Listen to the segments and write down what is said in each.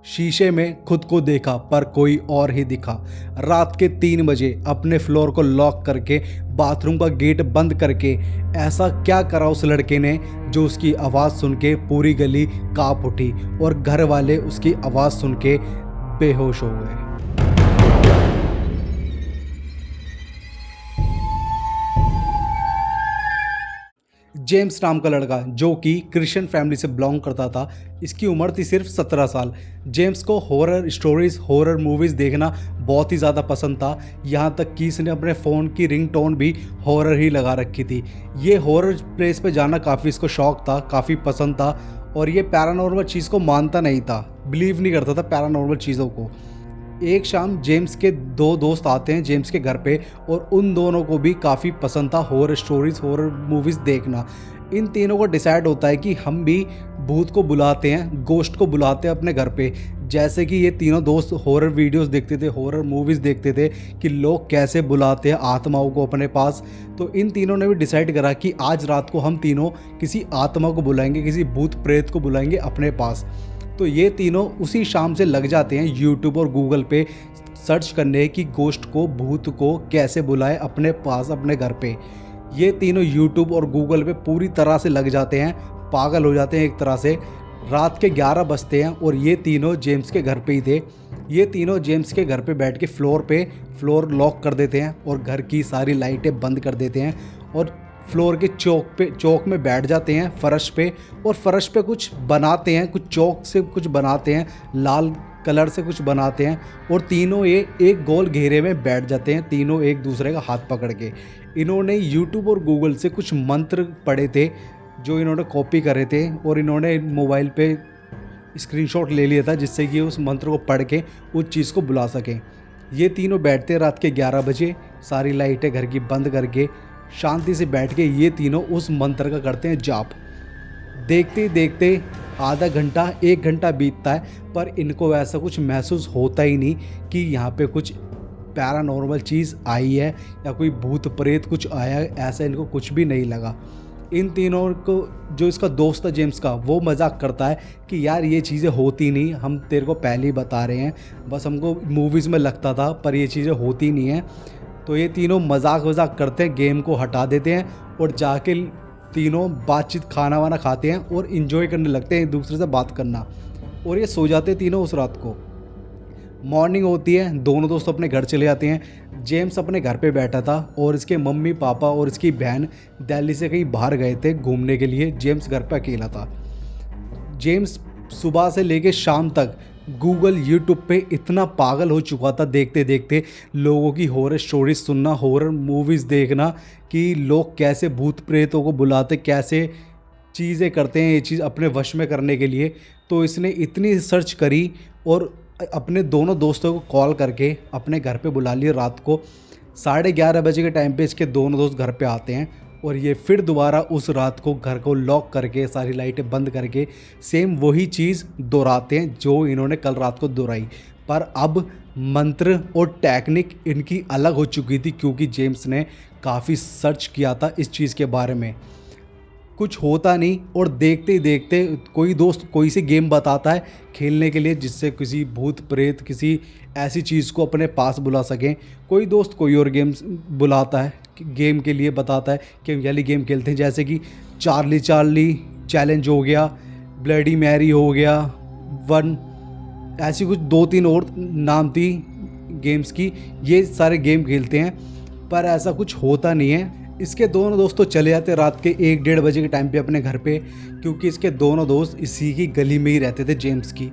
शीशे में खुद को देखा पर कोई और ही दिखा। रात के 3 बजे अपने फ्लोर को लॉक करके बाथरूम का गेट बंद करके ऐसा क्या करा उस लड़के ने जो उसकी आवाज़ सुन के पूरी गली कांप उठी और घर वाले उसकी आवाज़ सुन के बेहोश हो गए। जेम्स नाम का लड़का जो कि क्रिश्चियन फैमिली से बिलोंग करता था, इसकी उम्र थी सिर्फ 17 साल। जेम्स को हॉरर स्टोरीज, हॉरर मूवीज़ देखना बहुत ही ज़्यादा पसंद था। यहाँ तक कि इसने अपने फ़ोन की रिंगटोन भी हॉरर ही लगा रखी थी। ये हॉरर प्लेस पे जाना काफ़ी इसको शौक था, काफ़ी पसंद था और ये पैरानॉर्मल चीज़ को मानता नहीं था, बिलीव नहीं करता था पैरानॉर्मल चीज़ों को। एक शाम जेम्स के 2 दोस्त आते हैं जेम्स के घर पे और उन दोनों को भी काफ़ी पसंद था हॉरर स्टोरीज़, हॉरर मूवीज़ देखना। इन तीनों को डिसाइड होता है कि हम भी भूत को बुलाते हैं, गोश्त को बुलाते हैं अपने घर पे। जैसे कि ये तीनों दोस्त हॉरर वीडियोस देखते थे, हॉरर मूवीज़ देखते थे कि लोग कैसे बुलाते हैं आत्माओं को अपने पास। तो इन तीनों ने भी डिसाइड करा कि आज रात को हम तीनों किसी आत्मा को बुलाएंगे, किसी भूत प्रेत को बुलाएंगे अपने पास। तो ये तीनों उसी शाम से लग जाते हैं यूट्यूब और गूगल पे सर्च करने की गोश्त को, भूत को कैसे बुलाए अपने पास, अपने घर पे। ये तीनों यूट्यूब और गूगल पे पूरी तरह से लग जाते हैं, पागल हो जाते हैं एक तरह से। रात के 11 बजते हैं और ये तीनों जेम्स के घर पे ही थे। ये तीनों जेम्स के घर पे बैठ के फ्लोर लॉक कर देते हैं और घर की सारी लाइटें बंद कर देते हैं और फ्लोर के चौक में बैठ जाते हैं फर्श पे और फर्श पे कुछ बनाते हैं, कुछ चौक से कुछ बनाते हैं, लाल कलर से कुछ बनाते हैं और तीनों ये एक गोल घेरे में बैठ जाते हैं, तीनों एक दूसरे का हाथ पकड़ के। इन्होंने यूट्यूब और गूगल से कुछ मंत्र पढ़े थे जो इन्होंने कॉपी करे थे और इन्होंने मोबाइल पे स्क्रीनशॉट ले लिया था जिससे कि उस मंत्र को पढ़ के उस चीज़ को बुला सकें। ये तीनों बैठते हैं रात के 11 बजे, सारी लाइटें घर की बंद करके शांति से बैठ के ये तीनों उस मंत्र का करते हैं जाप। देखते ही देखते आधा घंटा 1 घंटा बीतता है पर इनको ऐसा कुछ महसूस होता ही नहीं कि यहाँ पे कुछ पैरानॉर्मल चीज़ आई है या कोई भूत प्रेत कुछ आया है, ऐसा इनको कुछ भी नहीं लगा। इन तीनों को जो इसका दोस्त था जेम्स का, वो मजाक करता है कि यार ये चीज़ें होती नहीं, हम तेरे को पहले ही बता रहे हैं, बस हमको मूवीज़ में लगता था पर ये चीज़ें होती नहीं हैं। तो ये तीनों मजाक करते हैं, गेम को हटा देते हैं और जाके तीनों बातचीत, खाना वाना खाते हैं और इन्जॉय करने लगते हैं एक दूसरे से बात करना और ये सो जाते हैं तीनों उस रात को। मॉर्निंग होती है, दोनों दोस्त अपने घर चले जाते हैं। जेम्स अपने घर पे बैठा था और इसके मम्मी पापा और इसकी बहन दिल्ली से कहीं बाहर गए थे घूमने के लिए। जेम्स घर पे अकेला था। जेम्स सुबह से लेके शाम तक गूगल, यूट्यूब पे इतना पागल हो चुका था देखते देखते लोगों की हॉरर स्टोरीज सुनना, हॉरर मूवीज़ देखना कि लोग कैसे भूत प्रेतों को बुलाते, कैसे चीज़ें करते हैं ये चीज़ अपने वश में करने के लिए। तो इसने इतनी सर्च करी और अपने दोनों दोस्तों को कॉल करके अपने घर पे बुला लिया। रात को 11:30 बजे के टाइम पे इसके दोनों दोस्त घर पे आते हैं और ये फिर दोबारा उस रात को घर को लॉक करके सारी लाइटें बंद करके सेम वही चीज़ दोहराते हैं जो इन्होंने कल रात को दोहराई। पर अब मंत्र और टेक्निक इनकी अलग हो चुकी थी क्योंकि जेम्स ने काफ़ी सर्च किया था इस चीज़ के बारे में। कुछ होता नहीं और देखते ही देखते कोई दोस्त कोई सी गेम बताता है खेलने के लिए जिससे किसी भूत प्रेत, किसी ऐसी चीज़ को अपने पास बुला सकें। कोई दोस्त कोई और गेम्स बुलाता है, गेम के लिए बताता है कि हम वाली गेम खेलते हैं, जैसे कि चार्ली चैलेंज हो गया, ब्लडी मैरी हो गया, वन, ऐसी कुछ 2-3 और नाम थी गेम्स की। ये सारे गेम खेलते हैं पर ऐसा कुछ होता नहीं है। इसके दोनों दोस्त तो चले जाते रात के 1-1:30 बजे के टाइम पे अपने घर पे क्योंकि इसके दोनों दोस्त इसी की गली में ही रहते थे जेम्स की।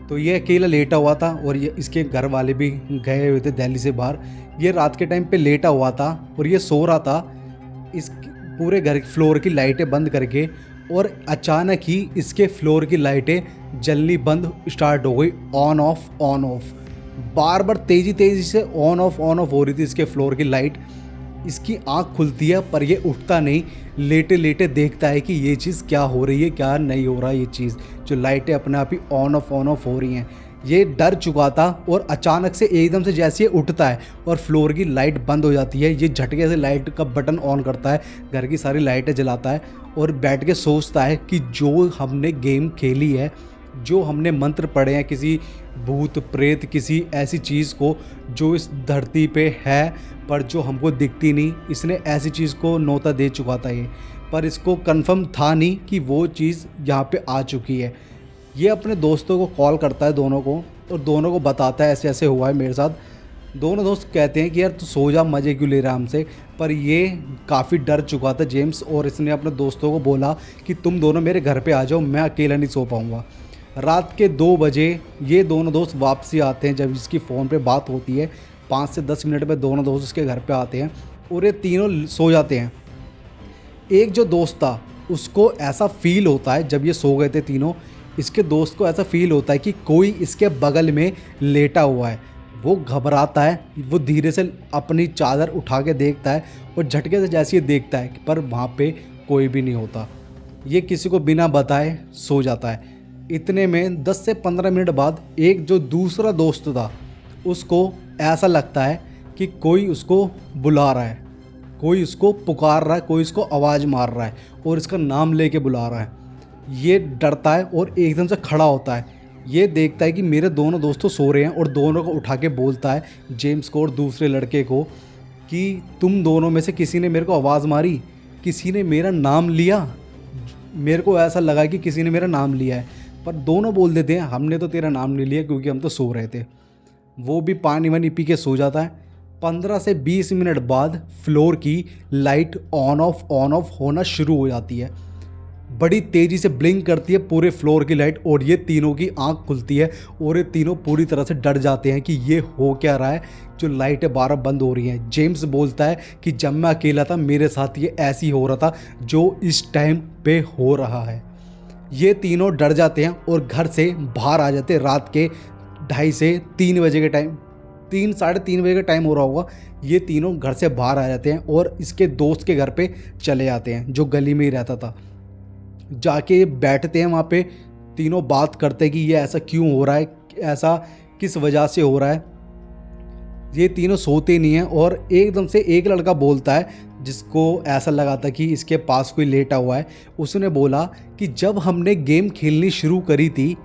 तो ये अकेला लेटा हुआ था और ये इसके घर वाले भी गए हुए थे दिल्ली से बाहर। ये रात के टाइम पे लेटा हुआ था और ये सो रहा था इस पूरे घर फ्लोर की लाइटें बंद करके और अचानक ही इसके फ्लोर की लाइटें जलनी बंद स्टार्ट हो गई, ऑन ऑफ बार बार तेज़ी से ऑन ऑफ हो रही थी इसके फ्लोर की लाइट। इसकी आंख खुलती है पर ये उठता नहीं, लेटे लेटे देखता है कि ये चीज़ क्या हो रही है, क्या नहीं हो रहा। ये चीज़ जो लाइटें अपने आप ही ऑन ऑफ हो रही हैं, ये डर चुका था और अचानक से एकदम से जैसे ये उठता है और फ्लोर की लाइट बंद हो जाती है, ये झटके से लाइट का बटन ऑन करता है, घर की सारी लाइटें जलाता है और बैठ के सोचता है कि जो हमने गेम खेली है जो हमने मंत्र पढ़े हैं किसी भूत प्रेत किसी ऐसी चीज़ को जो इस धरती पे है पर जो हमको दिखती नहीं, इसने ऐसी चीज़ को न्योता दे चुका था ये, पर इसको कंफर्म था नहीं कि वो चीज़ यहाँ पे आ चुकी है। ये अपने दोस्तों को कॉल करता है दोनों को, और दोनों को बताता है ऐसे ऐसे हुआ है मेरे साथ। दोनों दोस्त कहते हैं कि यार तू सो जा, मज़े क्यों ले रहा है हमसे। पर ये काफ़ी डर चुका था जेम्स, और इसने अपने दोस्तों को बोला कि तुम दोनों मेरे घर पे आ जाओ, मैं अकेला नहीं सो पाऊँगा। रात के 2 बजे ये दोनों दोस्त वापसी आते हैं। जब इसकी फ़ोन पे बात होती है 5 से 10 मिनट में दोनों दोस्त उसके घर पे आते हैं और ये तीनों सो जाते हैं। एक जो दोस्त था उसको ऐसा फील होता है, जब ये सो गए थे तीनों, इसके दोस्त को ऐसा फील होता है कि कोई इसके बगल में लेटा हुआ है। वो घबराता है, वो धीरे से अपनी चादर उठा के देखता है और झटके से जैसे ही देखता है पर वहाँ पे कोई भी नहीं होता। ये किसी को बिना बताए सो जाता है। इतने में 10 से 15 मिनट बाद एक जो दूसरा दोस्त था उसको ऐसा लगता है कि कोई उसको बुला रहा है, कोई उसको पुकार रहा है, कोई उसको आवाज़ मार रहा है और इसका नाम लेके बुला रहा है। ये डरता है और एकदम से खड़ा होता है। ये देखता है कि मेरे दोनों दोस्तों सो रहे हैं और दोनों को उठा के बोलता है जेम्स को और दूसरे लड़के को कि तुम दोनों में से किसी ने मेरे को आवाज़ मारी, किसी ने मेरा नाम लिया। मेरे को ऐसा लगा कि किसी ने मेरा नाम लिया है, पर दोनों बोल देते हैं हमने तो तेरा नाम नहीं लिया क्योंकि हम तो सो रहे थे। वो भी पानी वानी पी के सो जाता है। 15 से 20 मिनट बाद फ्लोर की लाइट ऑन ऑफ होना शुरू हो जाती है। बड़ी तेज़ी से ब्लिंक करती है पूरे फ्लोर की लाइट और ये तीनों की आंख खुलती है और ये तीनों पूरी तरह से डर जाते हैं कि ये हो क्या रहा है, जो लाइटें बारह बंद हो रही हैं। जेम्स बोलता है कि जब मैं अकेला था मेरे साथ ये ऐसी हो रहा था जो इस टाइम पे हो रहा है। ये तीनों डर जाते हैं और घर से बाहर आ जाते हैं। रात के 2:30 से 3 बजे के टाइम, 3 साढ़े 3 बजे का टाइम हो रहा होगा। ये तीनों घर से बाहर आ जाते हैं और इसके दोस्त के घर पे चले जाते हैं जो गली में ही रहता था। जाके बैठते हैं वहाँ पे, तीनों बात करते हैं कि ये ऐसा क्यों हो रहा है, ऐसा किस वजह से हो रहा है। ये तीनों सोते नहीं हैं और एकदम से एक लड़का बोलता है जिसको ऐसा लगा था कि इसके पास कोई लेटा हुआ है। उसने बोला कि जब हमने गेम खेलनी शुरू करी थी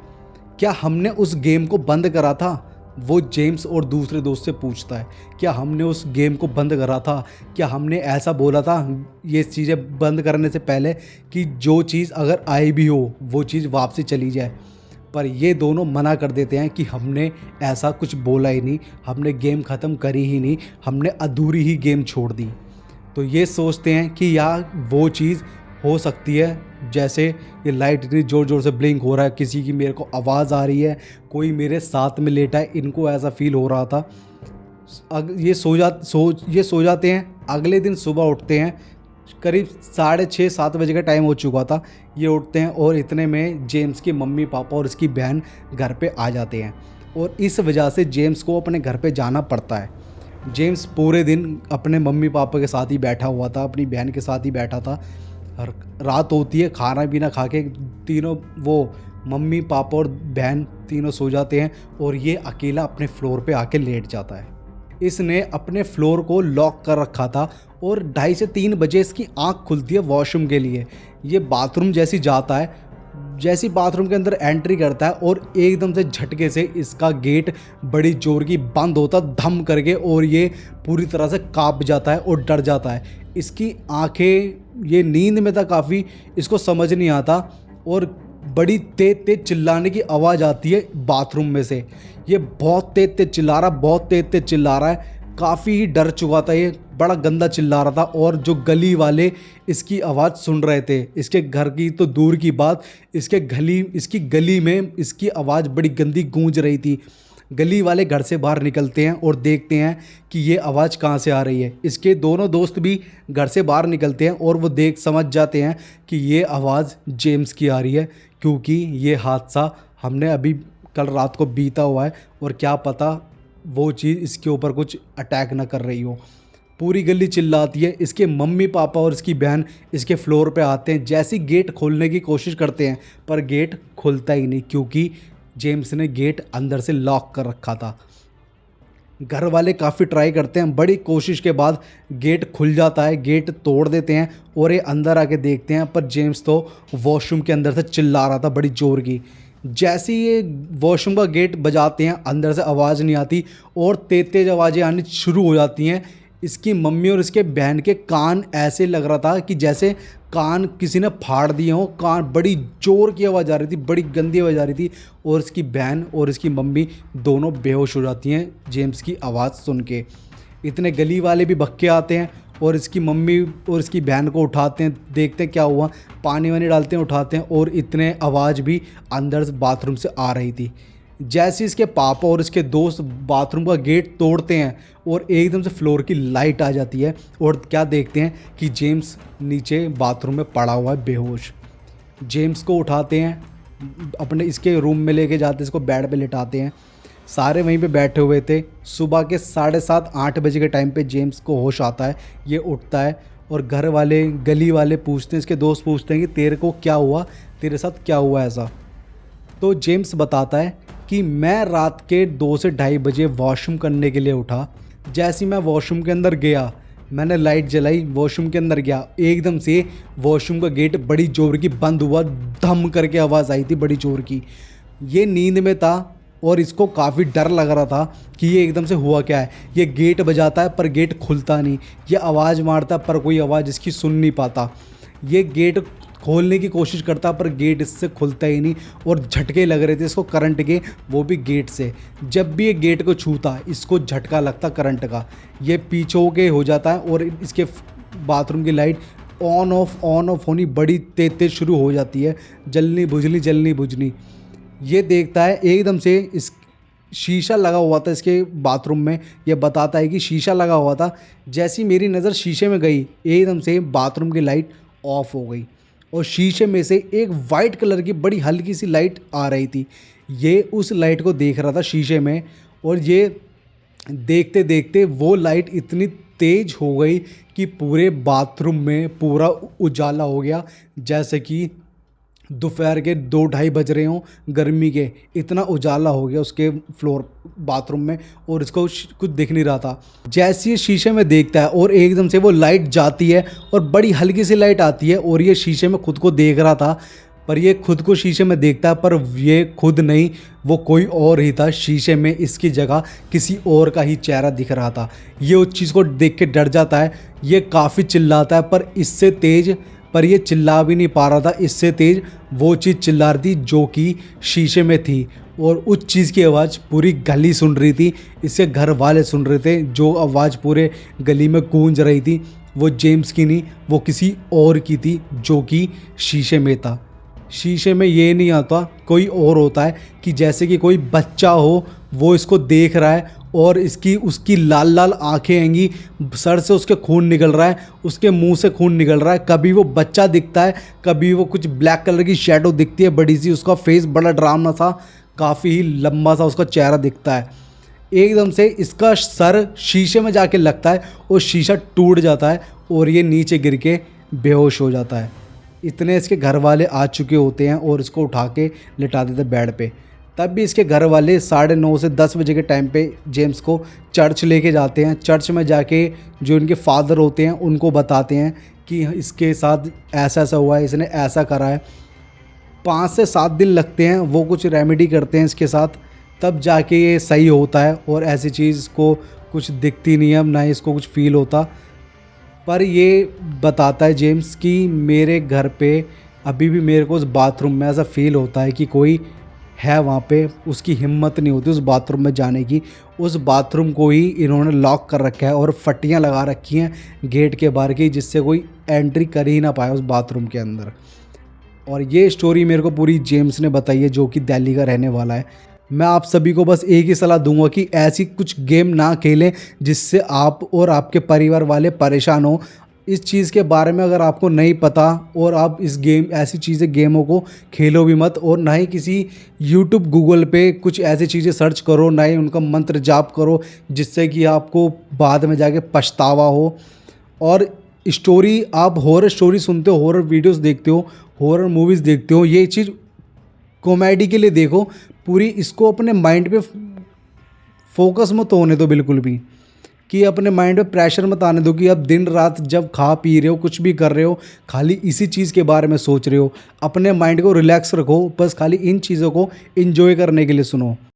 क्या हमने उस गेम को बंद करा था। वो जेम्स और दूसरे दोस्त से पूछता है क्या हमने उस गेम को बंद करा था, क्या हमने ऐसा बोला था ये चीज़ें बंद करने से पहले कि जो चीज़ अगर आई भी हो वो चीज़ वापसी चली जाए। पर ये दोनों मना कर देते हैं कि हमने ऐसा कुछ बोला ही नहीं, हमने गेम ख़त्म करी ही नहीं, हमने अधूरी ही गेम छोड़ दी। तो ये सोचते हैं कि यार वो चीज़ हो सकती है, जैसे ये लाइट इतनी ज़ोर ज़ोर से ब्लिंक हो रहा है, किसी की मेरे को आवाज़ आ रही है, कोई मेरे साथ में लेटा है, इनको ऐसा फील हो रहा था। ये सो जाते हैं। अगले दिन सुबह उठते हैं, करीब 6:30-7 बजे का टाइम हो चुका था। ये उठते हैं और इतने में जेम्स की मम्मी पापा और इसकी बहन घर पे आ जाते हैं और इस वजह से जेम्स को अपने घर पे जाना पड़ता है। जेम्स पूरे दिन अपने मम्मी पापा के साथ ही बैठा हुआ था, अपनी बहन के साथ ही बैठा था। रात होती है, खाना पीना खा के तीनों, वो मम्मी पापा और बहन तीनों सो जाते हैं और ये अकेला अपने फ्लोर पे आके लेट जाता है। इसने अपने फ्लोर को लॉक कर रखा था और 2:30 से 3 बजे इसकी आंख खुलती है वॉशरूम के लिए। ये बाथरूम जैसी जाता है, जैसी बाथरूम के अंदर एंट्री करता है और एकदम से झटके से इसका गेट बड़ी जोर की बंद होता धम करके और ये पूरी तरह से कांप जाता है और डर जाता है। इसकी आंखें, ये नींद में था काफ़ी, इसको समझ नहीं आता और बड़ी तेज तेज चिल्लाने की आवाज़ आती है बाथरूम में से। ये बहुत तेज तेज चिल्ला रहा है, काफ़ी ही डर चुका था, ये बड़ा गंदा चिल्ला रहा था। और जो गली वाले इसकी आवाज़ सुन रहे थे, इसके घर की तो दूर की बात, इसकी गली में इसकी आवाज़ बड़ी गंदी गूंज रही थी। गली वाले घर से बाहर निकलते हैं और देखते हैं कि ये आवाज़ कहाँ से आ रही है। इसके दोनों दोस्त भी घर से बाहर निकलते हैं और वो समझ जाते हैं कि ये आवाज़ जेम्स की आ रही है, क्योंकि ये हादसा हमने अभी कल रात को बीता हुआ है और क्या पता वो चीज़ इसके ऊपर कुछ अटैक ना कर रही हो। पूरी गली चिल्लाती है। इसके मम्मी पापा और इसकी बहन इसके फ्लोर पे आते हैं, जैसी गेट खोलने की कोशिश करते हैं पर गेट खुलता ही नहीं, क्योंकि जेम्स ने गेट अंदर से लॉक कर रखा था। घर वाले काफ़ी ट्राई करते हैं, बड़ी कोशिश के बाद गेट खुल जाता है, गेट तोड़ देते हैं और ये अंदर आके देखते हैं, पर जेम्स तो वॉशरूम के अंदर से चिल्ला रहा था बड़ी जोर की। जैसे ही ये वॉशरूम का गेट बजाते हैं अंदर से आवाज़ नहीं आती और तेज तेज आवाज़ें आनी शुरू हो जाती हैं। इसकी मम्मी और इसके बहन के कान ऐसे लग रहा था कि जैसे कान किसी ने फाड़ दिए हों। कान बड़ी ज़ोर की आवाज़ आ रही थी, बड़ी गंदी आवाज़ आ रही थी और इसकी बहन और इसकी मम्मी दोनों बेहोश हो जाती हैं जेम्स की आवाज़ सुन के। इतने गली वाले भी भग के आते हैं और इसकी मम्मी और इसकी बहन को उठाते हैं, देखते हैं क्या हुआ, पानी वानी डालते हैं, उठाते हैं और इतने आवाज़ भी अंदर से बाथरूम से आ रही थी। जैसे इसके पापा और इसके दोस्त बाथरूम का गेट तोड़ते हैं और एकदम से फ्लोर की लाइट आ जाती है और क्या देखते हैं कि जेम्स नीचे बाथरूम में पड़ा हुआ है बेहोश। जेम्स को उठाते हैं, अपने इसके रूम में लेके जाते हैं, इसको बेड पे लिटाते हैं। सारे वहीं पे बैठे हुए थे। सुबह के 7:30-8 बजे के टाइम पे जेम्स को होश आता है, ये उठता है और घर वाले गली वाले पूछते हैं, इसके दोस्त पूछते हैं कि तेरे को क्या हुआ, तेरे साथ क्या हुआ ऐसा। तो जेम्स बताता है कि मैं रात के 2 से 2:30 बजे वॉशरूम करने के लिए उठा। जैसे ही मैं वॉशरूम के अंदर गया, मैंने लाइट जलाई, वॉशरूम के अंदर गया, एकदम से वॉशरूम का गेट बड़ी ज़ोर की बंद हुआ, धम करके आवाज़ आई थी बड़ी ज़ोर की। ये नींद में था और इसको काफ़ी डर लग रहा था कि ये एकदम से हुआ क्या है। ये गेट बजाता है पर गेट खुलता नहीं, ये आवाज़ मारता है पर कोई आवाज़ इसकी सुन नहीं पाता। ये गेट खोलने की कोशिश करता पर गेट इससे खुलता ही नहीं और झटके लग रहे थे इसको करंट के, वो भी गेट से। जब भी ये गेट को छूता इसको झटका लगता करंट का, ये पीछे होके हो जाता है और इसके बाथरूम की लाइट ऑन ऑफ होनी बड़ी तेज तेज शुरू हो जाती है, जलनी बुझनी। ये देखता है एकदम से इस शीशा लगा हुआ था इसके बाथरूम में, ये बताता है कि शीशा लगा हुआ था। जैसी मेरी नज़र शीशे में गई, एकदम से बाथरूम की लाइट ऑफ हो गई और शीशे में से एक वाइट कलर की बड़ी हल्की सी लाइट आ रही थी। ये उस लाइट को देख रहा था शीशे में और ये देखते देखते वो लाइट इतनी तेज हो गई कि पूरे बाथरूम में पूरा उजाला हो गया, जैसे कि दोपहर के 2-2:30 बज रहे हों गर्मी के। इतना उजाला हो गया उसके फ्लोर बाथरूम में और इसको कुछ दिख नहीं रहा था। जैसे ये शीशे में देखता है और एकदम से वो लाइट जाती है और बड़ी हल्की सी लाइट आती है और ये शीशे में खुद को देख रहा था, पर ये खुद को शीशे में देखता है पर ये खुद नहीं, वो कोई और ही था। शीशे में इसकी जगह किसी और का ही चेहरा दिख रहा था। ये उस चीज़ को देख के डर जाता है, ये काफ़ी चिल्लाता है पर इससे तेज़, पर ये चिल्ला भी नहीं पा रहा था, इससे तेज़ वो चीज़ चिल्ला रही थी जो कि शीशे में थी और उस चीज़ की आवाज़ पूरी गली सुन रही थी, इसके घर वाले सुन रहे थे। जो आवाज़ पूरे गली में गूंज रही थी वो जेम्स की नहीं, वो किसी और की थी जो कि शीशे में था। शीशे में ये नहीं आता, कोई और होता है कि जैसे कि कोई बच्चा हो, वो इसको देख रहा है और उसकी लाल लाल आंखें हैंगी, सर से उसके खून निकल रहा है, उसके मुंह से खून निकल रहा है। कभी वो बच्चा दिखता है, कभी वो कुछ ब्लैक कलर की शैडो दिखती है बड़ी सी, उसका फेस बड़ा डरावना सा, काफ़ी ही लंबा सा उसका चेहरा दिखता है। एकदम से इसका सर शीशे में जाके लगता है और शीशा टूट जाता है और ये नीचे गिर के बेहोश हो जाता है। इतने इसके घर वाले आ चुके होते हैं और इसको उठा के लिटा देते बेड पे। तब भी इसके घर वाले 9:30 से 10 बजे के टाइम पे जेम्स को चर्च लेके जाते हैं। चर्च में जाके जो इनके फादर होते हैं उनको बताते हैं कि इसके साथ ऐसा ऐसा हुआ है, इसने ऐसा करा है। 5 से 7 दिन लगते हैं, वो कुछ रेमेडी करते हैं इसके साथ, तब जाके ये सही होता है और ऐसी चीज़ को कुछ दिखती नहीं है, अब ना ही इसको कुछ फील होता। पर ये बताता है जेम्स कि मेरे घर पे अभी भी मेरे को उस बाथरूम में ऐसा फील होता है कि कोई है वहाँ पे। उसकी हिम्मत नहीं होती उस बाथरूम में जाने की। उस बाथरूम को ही इन्होंने लॉक कर रखा है और फट्टियाँ लगा रखी हैं गेट के बाहर की, जिससे कोई एंट्री कर ही ना पाए उस बाथरूम के अंदर। और ये स्टोरी मेरे को पूरी जेम्स ने बताई है, जो कि दिल्ली का रहने वाला है। मैं आप सभी को बस एक ही सलाह दूंगा कि ऐसी कुछ गेम ना खेलें जिससे आप और आपके परिवार वाले परेशान हो। इस चीज़ के बारे में अगर आपको नहीं पता और आप इस ऐसी चीज़ें गेमों को खेलो भी मत, और ना ही किसी यूट्यूब गूगल पे कुछ ऐसी चीज़ें सर्च करो, ना ही उनका मंत्र जाप करो जिससे कि आपको बाद में जाके पछतावा हो। और स्टोरी, आप हॉरर स्टोरी सुनते हो, हॉरर वीडियोस देखते हो, हॉरर मूवीज़ देखते हो, ये चीज़ कॉमेडी के लिए देखो पूरी। इसको अपने माइंड पे फोकस मत होने दो बिल्कुल भी। कि अपने माइंड पे प्रेशर मत आने दो कि अब दिन रात जब खा पी रहे हो, कुछ भी कर रहे हो, खाली इसी चीज़ के बारे में सोच रहे हो। अपने माइंड को रिलैक्स रखो, बस खाली इन चीज़ों को एन्जॉय करने के लिए सुनो।